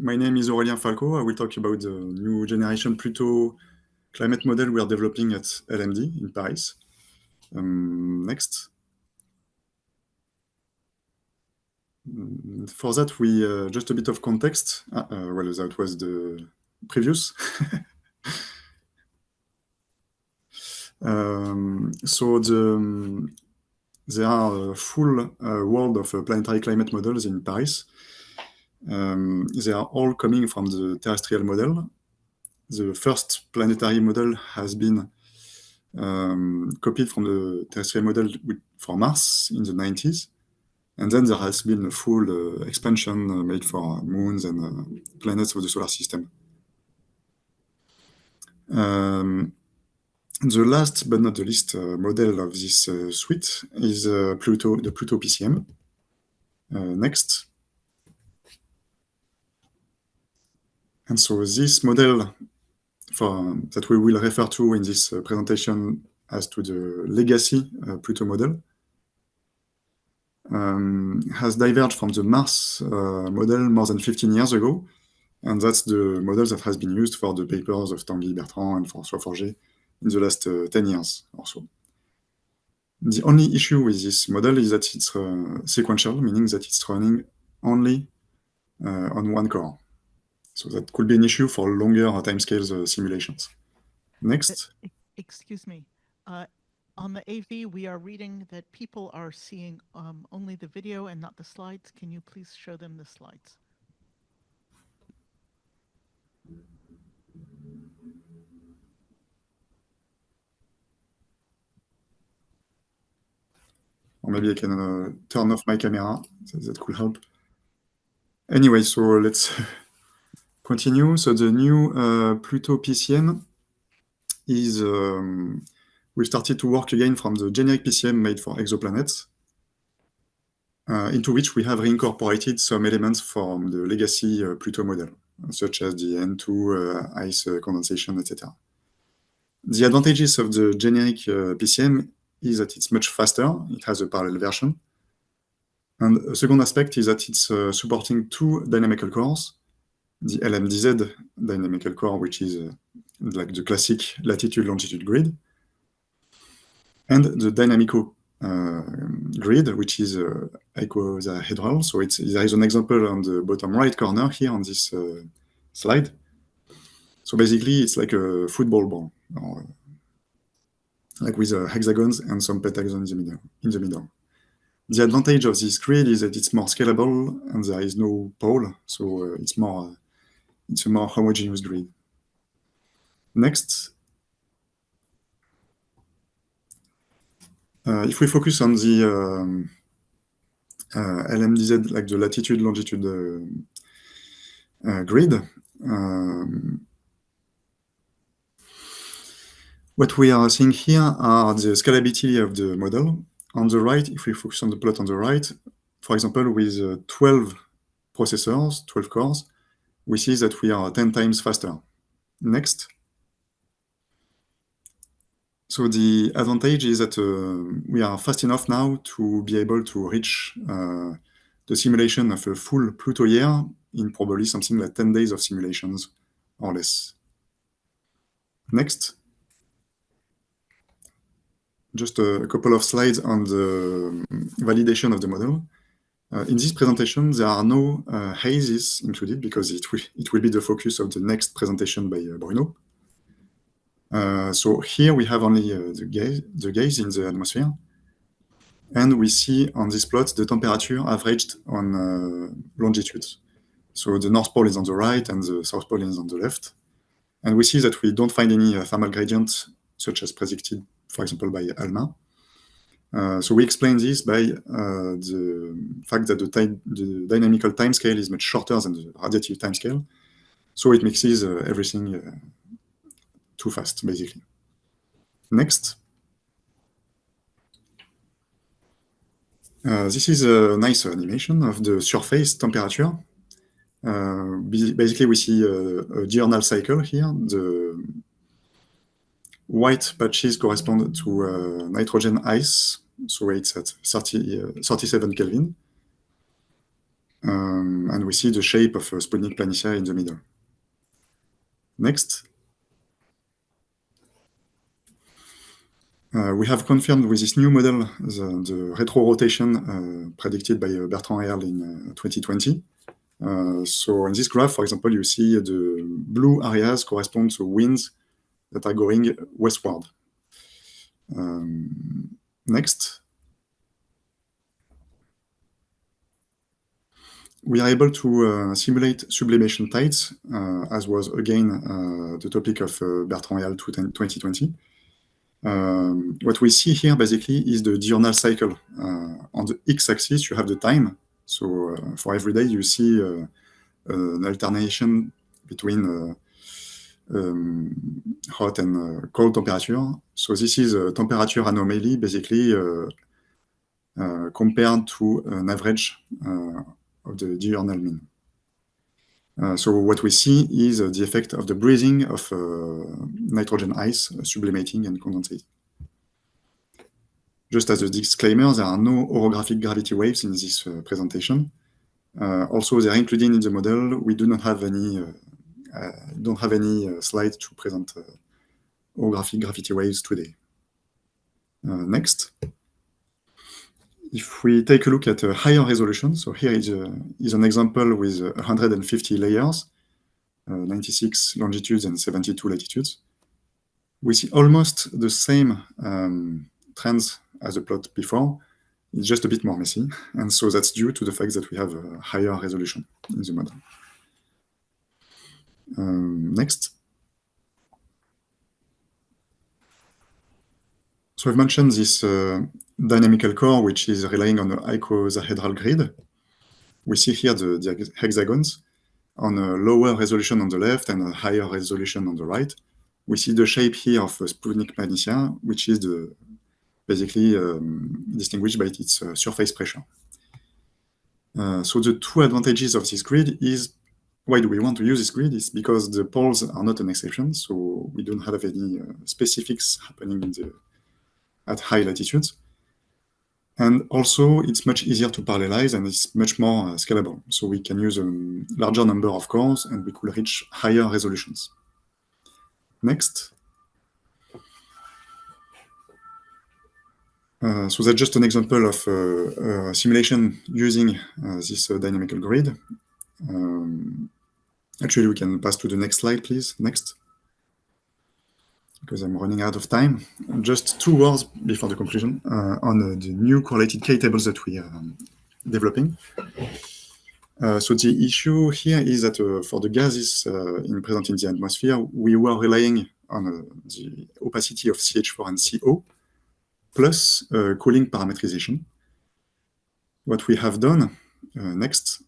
My name is Aurélien Falco. I will talk about the new generation Pluto climate model we are developing at LMD in Paris. Next. For that, we just a bit of context. Well, that was the previous. There are a full world of planetary climate models in Paris. They are all coming from the terrestrial model. The first planetary model has been copied from the terrestrial model for Mars in the 90s. And then there has been a full expansion made for moons and planets of the solar system. The last but not the least model of this suite is Pluto, the Pluto PCM. Next. And so this model that we will refer to in this presentation as to the legacy Pluto model has diverged from the Mars model more than 15 years ago. And that's the model that has been used for the papers of Tanguy Bertrand and François Forget in the last 10 years or so. The only issue with this model is that it's sequential, meaning that it's running only on one core. So that could be an issue for longer timescales simulations. Next. Excuse me. On the AV, we are reading that people are seeing only the video and not the slides. Can you please show them the slides? Or maybe I can turn off my camera. That could help. Anyway, so let's continue. So the new Pluto PCM is, we started to work again from the generic PCM made for exoplanets, into which we have reincorporated some elements from the legacy Pluto model, such as the N2 ice condensation, etc. The advantages of the generic PCM is that it's much faster. It has a parallel version. And a second aspect is that it's supporting two dynamical cores, the LMDZ dynamical core, which is like the classic latitude-longitude grid, and the dynamico grid, which is icosahedral. So there is an example on the bottom right corner here on this slide. So basically, it's like a football ball, or like with hexagons and some pentagons in the middle. The advantage of this grid is that it's more scalable and there is no pole, so it's a more homogeneous grid. Next. If we focus on the LMDZ, like the latitude-longitude grid, what we are seeing here are the scalability of the model. On the right, if we focus on the plot on the right, for example, with 12 processors, 12 cores, we see that we are 10 times faster. Next. So the advantage is that we are fast enough now to be able to reach the simulation of a full Pluto year in probably something like 10 days of simulations or less. Next. Just a couple of slides on the validation of the model. In this presentation, there are no hazes included because it will be the focus of the next presentation by Bruno. So here we have only the gas in the atmosphere. And we see on this plot the temperature averaged on longitudes. So the North Pole is on the right and the South Pole is on the left. And we see that we don't find any thermal gradient, such as predicted, for example, by ALMA. So we explain this by the fact that the dynamical timescale is much shorter than the radiative timescale. So it mixes everything too fast, basically. Next. This is a nice animation of the surface temperature. Basically, we see a diurnal cycle here. The white patches correspond to nitrogen ice, so it's at 37 Kelvin. And we see the shape of Sputnik Planitia in the middle. Next. We have confirmed with this new model the retro-rotation predicted by Bertrand et al. In 2020. So in this graph, for example, you see the blue areas correspond to winds that are going westward. Next. We are able to simulate sublimation tides, as was again the topic of Bertrand et al. 2020. What we see here basically is the diurnal cycle. On the x-axis, you have the time. So for every day, you see an alternation between hot and cold temperature. So this is a temperature anomaly, basically compared to an average of the diurnal mean. So what we see is the effect of the breathing of nitrogen ice sublimating and condensating. Just as a disclaimer, there are no orographic gravity waves in this presentation. Also, they are included in the model. We do not have any, don't have any slides to present orographic gravity waves today. Next. If we take a look at a higher resolution, so here is an example with 150 layers, 96 longitudes and 72 latitudes. We see almost the same trends as the plot before. It's just a bit more messy. And so that's due to the fact that we have a higher resolution in the model. Next. So I've mentioned this dynamical core, which is relying on an icosahedral grid. We see here the hexagons on a lower resolution on the left and a higher resolution on the right. We see the shape here of Sputnik Planitia, which is basically distinguished by its surface pressure. So the two advantages of this grid is, why do we want to use this grid? Is because the poles are not an exception, so we don't have any specifics happening at high latitudes. And also, it's much easier to parallelize and it's much more scalable. So we can use a larger number of cores and we could reach higher resolutions. Next. So that's just an example of simulation using this dynamical grid. Actually, we can pass to the next slide, please. Next. Because I'm running out of time. Just 2 words before the conclusion on the new correlated K-tables that we are developing. So the issue here is that for the gases present in the atmosphere, we were relying on the opacity of CH4 and CO plus cooling parametrization. What we have done next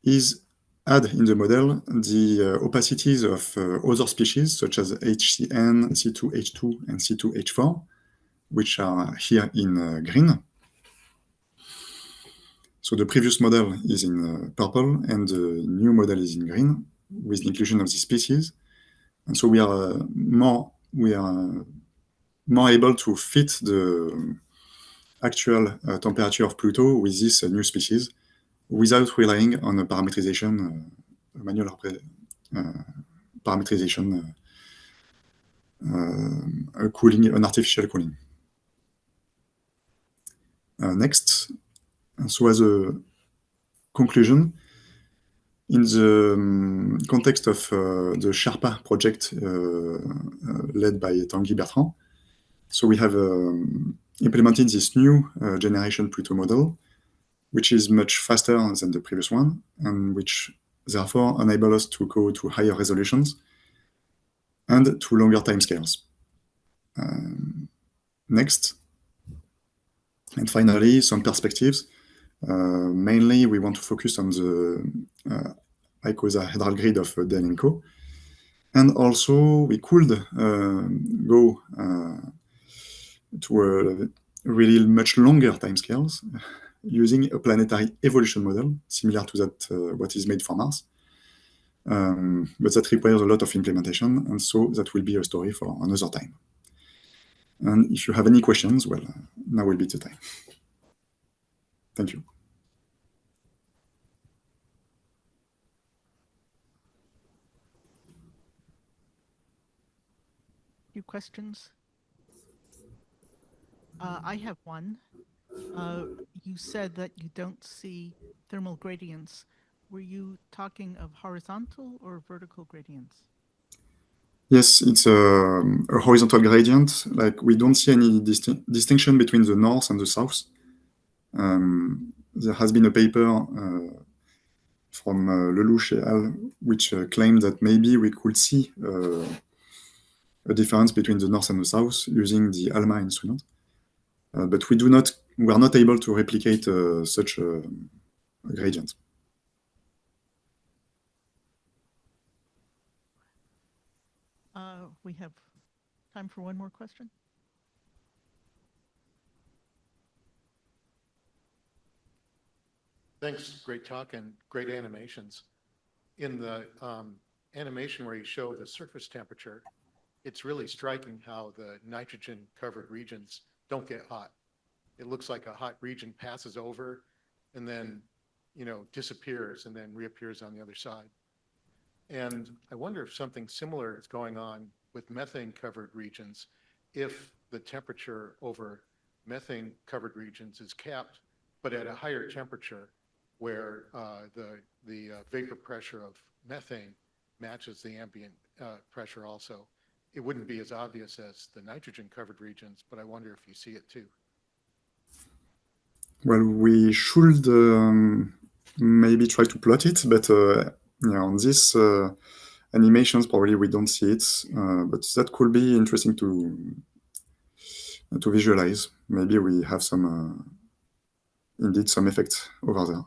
is add in the model the opacities of other species such as HCN, C2H2, and C2H4, which are here in green. So the previous model is in purple, and the new model is in green, with the inclusion of the species. And so we are more able to fit the actual temperature of Pluto with this new species, without relying on a parametrization, manual parametrization, cooling, an artificial cooling. Next. So as a conclusion, in the context of the Sherpa project led by Tanguy Bertrand, so we have implemented this new generation Pluto model, which is much faster than the previous one, and which therefore enable us to go to higher resolutions and to longer timescales. Next. And finally, some perspectives. Mainly, we want to focus on the icosahedral grid of Dynamico. And also, we could go to a really much longer timescales using a planetary evolution model, similar to that what is made for Mars. But that requires a lot of implementation, and so that will be a story for another time. And if you have any questions, well, now will be the time. Thank you. few questions. I have one. You said that you don't see thermal gradients. Were you talking of horizontal or vertical gradients? Yes, it's a horizontal gradient. Like we don't see any distinction between the north and the south. There has been a paper from Lelouch et al., which claimed that maybe we could see a difference between the north and the south using the ALMA instrument. But we are not able to replicate such a gradient. We have time for one more question. Thanks, great talk and great animations. In the animation where you show the surface temperature, it's really striking how the nitrogen covered regions don't get hot. It looks like a hot region passes over and then, disappears and then reappears on the other side. And I wonder if something similar is going on with methane covered regions, if the temperature over methane covered regions is capped, but at a higher temperature where the vapor pressure of methane matches the ambient pressure also. It wouldn't be as obvious as the nitrogen covered regions, but I wonder if you see it too. Well, we should maybe try to plot it, but on this animations, probably we don't see it. But that could be interesting to visualize. Maybe we have indeed some effect over there.